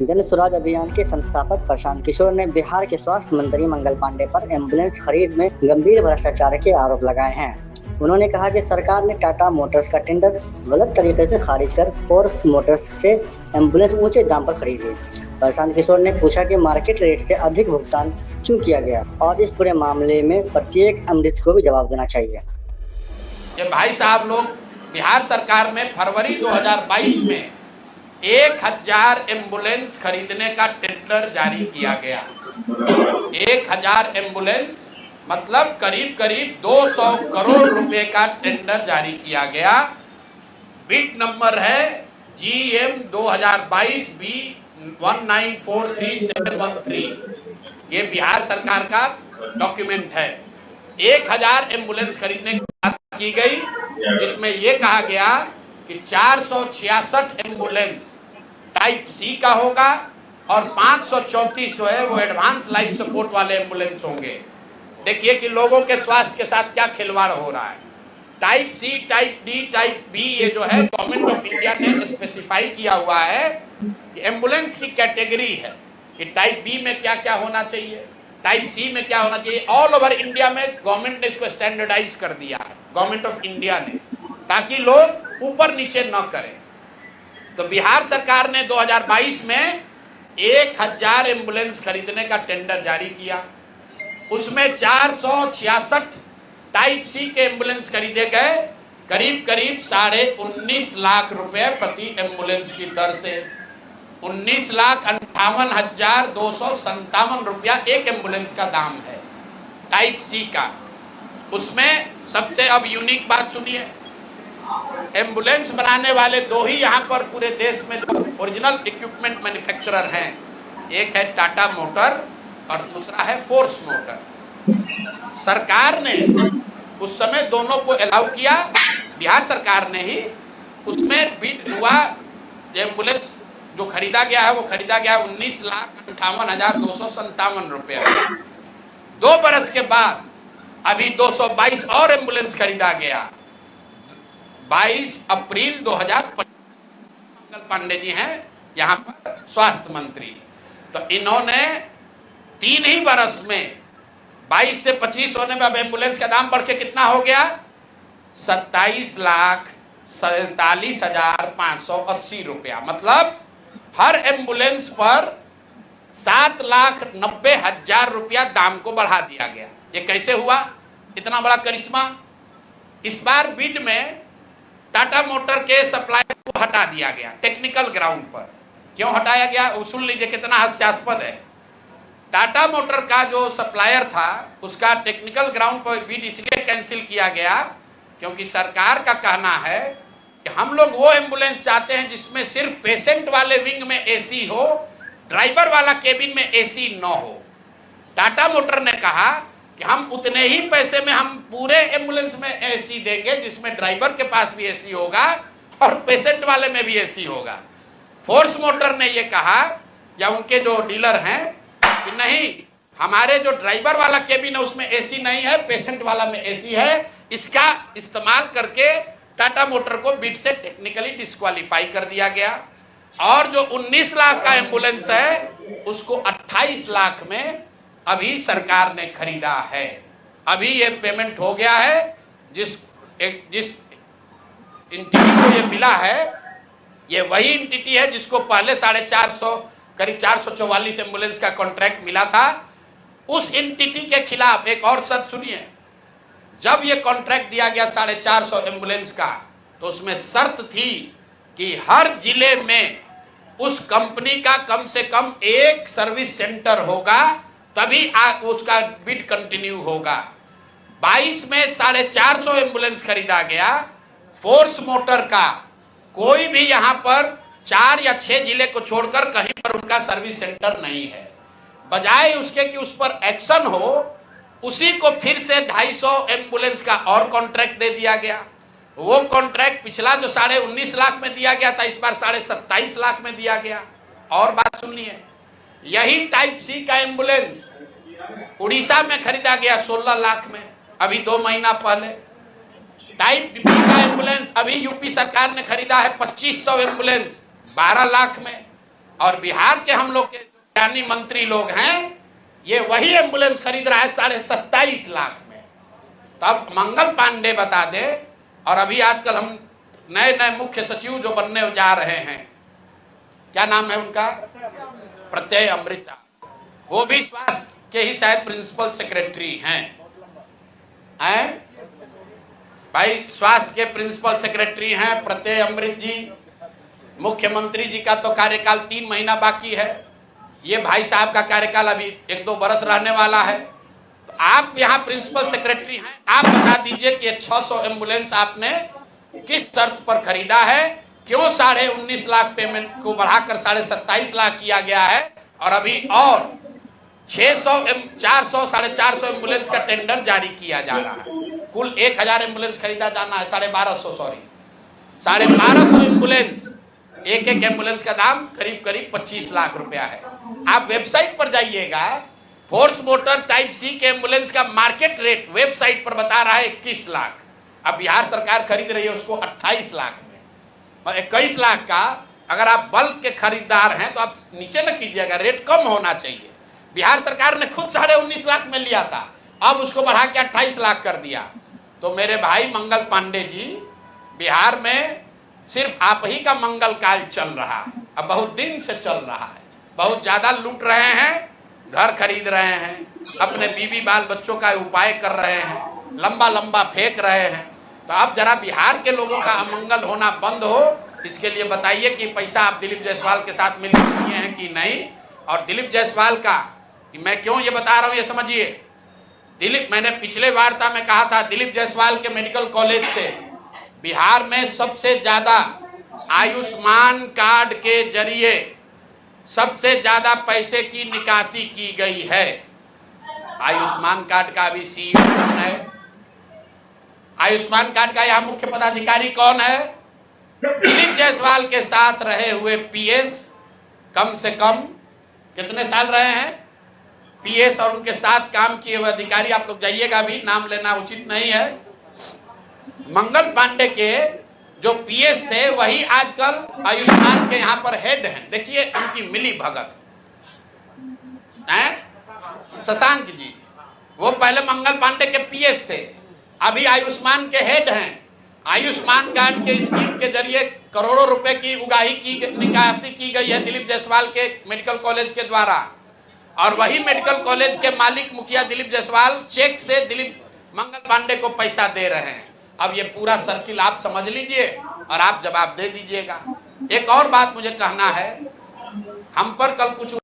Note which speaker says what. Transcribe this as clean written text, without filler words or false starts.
Speaker 1: जन स्वराज अभियान के संस्थापक प्रशांत किशोर ने बिहार के स्वास्थ्य मंत्री मंगल पांडे पर एम्बुलेंस खरीद में गंभीर भ्रष्टाचार के आरोप लगाए हैं। उन्होंने कहा कि सरकार ने टाटा मोटर्स का टेंडर गलत तरीके से खारिज कर फोर्स मोटर्स से एम्बुलेंस ऊंचे दाम पर खरीदी। प्रशांत किशोर ने पूछा कि मार्केट रेट से अधिक भुगतान क्यों किया गया और इस पूरे मामले में प्रत्येक अमृत को भी जवाब देना चाहिए।
Speaker 2: ये भाई साहब लोग, बिहार सरकार में फरवरी 2022 में 1000 एम्बुलेंस खरीदने का टेंडर जारी किया गया। 1000 एम्बुलेंस मतलब करीब करीब 200 करोड़ रुपए का टेंडर जारी किया गया। बिड नंबर है GM 2022 B 1943713। ये बिहार सरकार का डॉक्यूमेंट है। 1000 एम्बुलेंस खरीदने की बात की गई, जिसमें यह कहा गया कि 466 एम्बुलेंस टाइप सी का होगा और 534 जो है वो एडवांस लाइफ सपोर्ट वाले एम्बुलेंस होंगे। देखिए कि लोगों के स्वास्थ्य के साथ क्या खिलवाड़ हो रहा है। Type C, type D, type B, ये जो है गवर्नमेंट ऑफ इंडिया ने स्पेसिफाई किया हुआ है कि एम्बुलेंस की कैटेगरी है कि टाइप बी में क्या क्या होना चाहिए, टाइप सी में क्या होना चाहिए। ऑल ओवर इंडिया में गवर्नमेंट ने इसको स्टैंडर्डाइज कर दिया है, गवर्नमेंट ऑफ इंडिया ने, ताकि लोग ऊपर नीचे न करें। तो बिहार सरकार ने 2022 में 1000 एम्बुलेंस खरीदने का टेंडर जारी किया। उसमें 466 टाइप सी के एम्बुलेंस खरीदे गए, करीब करीब 19.5 लाख रुपए प्रति एम्बुलेंस की दर से। 19,58,257 रुपया एक एम्बुलेंस का दाम है टाइप सी का। उसमें सबसे अब यूनिक बात सुनिए, एम्बुलेंस बनाने वाले दो ही यहाँ पर पूरे देश में जो ओरिजिनल इक्विपमेंट मैन्युफैक्चरर हैं, एक है टाटा मोटर और दूसरा है फोर्स मोटर। सरकार ने उस समय दोनों को अलाउ किया, बिहार सरकार ने ही। उसमें बिड हुआ, एम्बुलेंस जो खरीदा गया है वो खरीदा गया 19,58,257 रुपया। 2 बरस के बाद अभी 222 और एम्बुलेंस खरीदा गया। 22 अप्रैल 2025 मंगल पांडे जी हैं यहाँ पर स्वास्थ्य मंत्री। तो इन्होंने 3 ही बरस में 22 से 25 होने में अब एम्बुलेंस का दाम बढ़ के कितना हो गया, 27,47,580 रुपया। मतलब हर एम्बुलेंस पर 7,90,000 रुपया दाम को बढ़ा दिया गया। ये कैसे हुआ, इतना बड़ा करिश्मा। इस बार बिड में टाटा मोटर के सप्लायर को हटा दिया गया टेक्निकल ग्राउंड पर। क्यों हटाया गया, सुन लीजिए कितना हास्यास्पद है। टाटा मोटर का जो सप्लायर था उसका टेक्निकल ग्राउंड पर बिड इसलिए कैंसिल किया गया क्योंकि सरकार का कहना है कि हम लोग वो एम्बुलेंस चाहते हैं जिसमें सिर्फ पेशेंट वाले विंग में एसी हो, ड्राइवर वाला केबिन में एसी न हो। टाटा मोटर ने कहा कि हम उतने ही पैसे में हम पूरे एम्बुलेंस में एसी देंगे जिसमें ड्राइवर के पास भी एसी होगा और पेशेंट वाले में भी एसी होगा। फोर्स मोटर ने ये कहा, या उनके जो डीलर हैं, कि नहीं, हमारे जो ड्राइवर वाला केबिन है उसमें एसी नहीं है, पेशेंट वाला में एसी है। इसका इस्तेमाल करके टाटा मोटर को बिड से टेक्निकली डिस्क्वालीफाई कर दिया गया। और जो 19 लाख का एम्बुलेंस है उसको 28 लाख में अभी सरकार ने खरीदा है। अभी ये पेमेंट हो गया है। जिस इंटिटी को ये मिला है, ये वही इंटिटी है जिसको पहले 450 करीब 444 एम्बुलेंस का कॉन्ट्रैक्ट मिला था। उस इंटिटी के खिलाफ एक और शर्त सुनिए, जब ये कॉन्ट्रैक्ट दिया गया 450 एम्बुलेंस का, तो उसमें शर्त थी कि हर जिले में उस कंपनी का कम से कम एक सर्विस सेंटर होगा, तभी उसका बिड कंटिन्यू होगा। 22 में 450 एम्बुलेंस खरीदा गया। फोर्स मोटर का कोई भी यहां पर 4 या 6 जिले को छोड़कर कहीं पर उनका सर्विस सेंटर नहीं है। बजाय उसके कि उस पर एक्शन हो, उसी को फिर से 250 एम्बुलेंस का और कॉन्ट्रैक्ट दे दिया गया। वो कॉन्ट्रैक्ट पिछला जो 19.5 लाख में दिया गया था, इस बार 27.5 लाख में दिया गया। और बात सुनिए, यही टाइप सी का एम्बुलेंस उड़ीसा में खरीदा गया 16 लाख में, अभी 2 महीना पहले। टाइप बी का एम्बुलेंस अभी यूपी सरकार ने खरीदा है 2500 एम्बुलेंस 12 लाख में। और बिहार के हम लोग के ज्ञानी मंत्री लोग हैं, ये वही एम्बुलेंस खरीद रहा है 27.5 लाख में। तो अब मंगल पांडे बता दे। और अभी आजकल हम नए नए मुख्य सचिव जो बनने जा रहे हैं, क्या नाम है उनका, प्रत्यय अमृत, वो भी स्वास्थ्य के ही शायद प्रिंसिपल सेक्रेटरी हैं भाई, स्वास्थ्य के प्रिंसिपल सेक्रेटरी हैं प्रत्यय अमृत जी। मुख्यमंत्री जी का तो कार्यकाल 3 महीना बाकी है, ये भाई साहब का कार्यकाल अभी 1-2 बरस रहने वाला है। तो आप यहाँ प्रिंसिपल सेक्रेटरी हैं, आप बता दीजिए कि 600 एम्बुलेंस आपने किस शर्त पर खरीदा है, क्यों 19.5 लाख पेमेंट को बढ़ाकर 27.5 लाख किया गया है, और अभी और 600 400 450 एम्बुलेंस का टेंडर जारी किया जा रहा है। कुल 1000 एम्बुलेंस खरीदा जाना है, 1250 एम्बुलेंस, एक एम्बुलेंस का दाम करीब 25 लाख रुपया है। आप वेबसाइट पर जाइएगा, फोर्स मोटर टाइप सी के एम्बुलेंस का मार्केट रेट वेबसाइट पर बता रहा है 21 लाख। अब बिहार सरकार खरीद रही है उसको 28 लाख में, और 21 लाख का अगर आप बल्क के खरीदार हैं तो आप नीचे न कीजिएगा, रेट कम होना चाहिए। बिहार सरकार ने खुद 19.5 लाख में लिया था, अब उसको बढ़ा के 28 लाख कर दिया। तो मेरे भाई मंगल पांडे जी, बिहार में सिर्फ आप ही का मंगल काल चल रहा है, अब बहुत दिन से चल रहा है। बहुत ज्यादा लूट रहे हैं, घर खरीद रहे हैं, अपने बीवी बाल बच्चों का उपाय कर रहे हैं, लंबा लंबा फेंक रहे हैं। तो अब जरा बिहार के लोगों का अमंगल होना बंद हो, इसके लिए बताइए कि पैसा आप दिलीप जायसवाल के साथ मिलकर किए हैं कि नहीं। और दिलीप जायसवाल का मैं क्यों ये बता रहा हूं ये समझिए। दिलीप, मैंने पिछले वार्ता में कहा था, दिलीप जायसवाल के मेडिकल कॉलेज से बिहार में सबसे ज्यादा आयुष्मान कार्ड के जरिए सबसे ज्यादा पैसे की निकासी की गई है। आयुष्मान कार्ड का अभी सीईओ कौन है? आयुष्मान कार्ड का यहाँ मुख्य पदाधिकारी कौन है? दिलीप जायसवाल के साथ रहे हुए पीएस, कम से कम कितने साल रहे हैं पीएस, और उनके साथ काम किए हुए अधिकारी, आप लोग जाइएगा, अभी नाम लेना उचित नहीं है। मंगल पांडे के जो पीएस थे वही आजकल आयुष्मान के यहाँ पर हेड हैं। देखिए उनकी मिली भगत है। शशांक जी, वो पहले मंगल पांडे के पीएस थे, अभी आयुष्मान के हेड हैं। आयुष्मान कार्ड के स्कीम के जरिए करोड़ों रुपए की उगाही की निकासी की गई है दिलीप जायसवाल के मेडिकल कॉलेज के द्वारा, और वही मेडिकल कॉलेज के मालिक मुखिया दिलीप जायसवाल चेक से दिलीप मंगल पांडे को पैसा दे रहे हैं। अब ये पूरा सर्किल आप समझ लीजिए और आप जवाब दे दीजिएगा। एक और बात मुझे कहना है, हम पर कल कुछ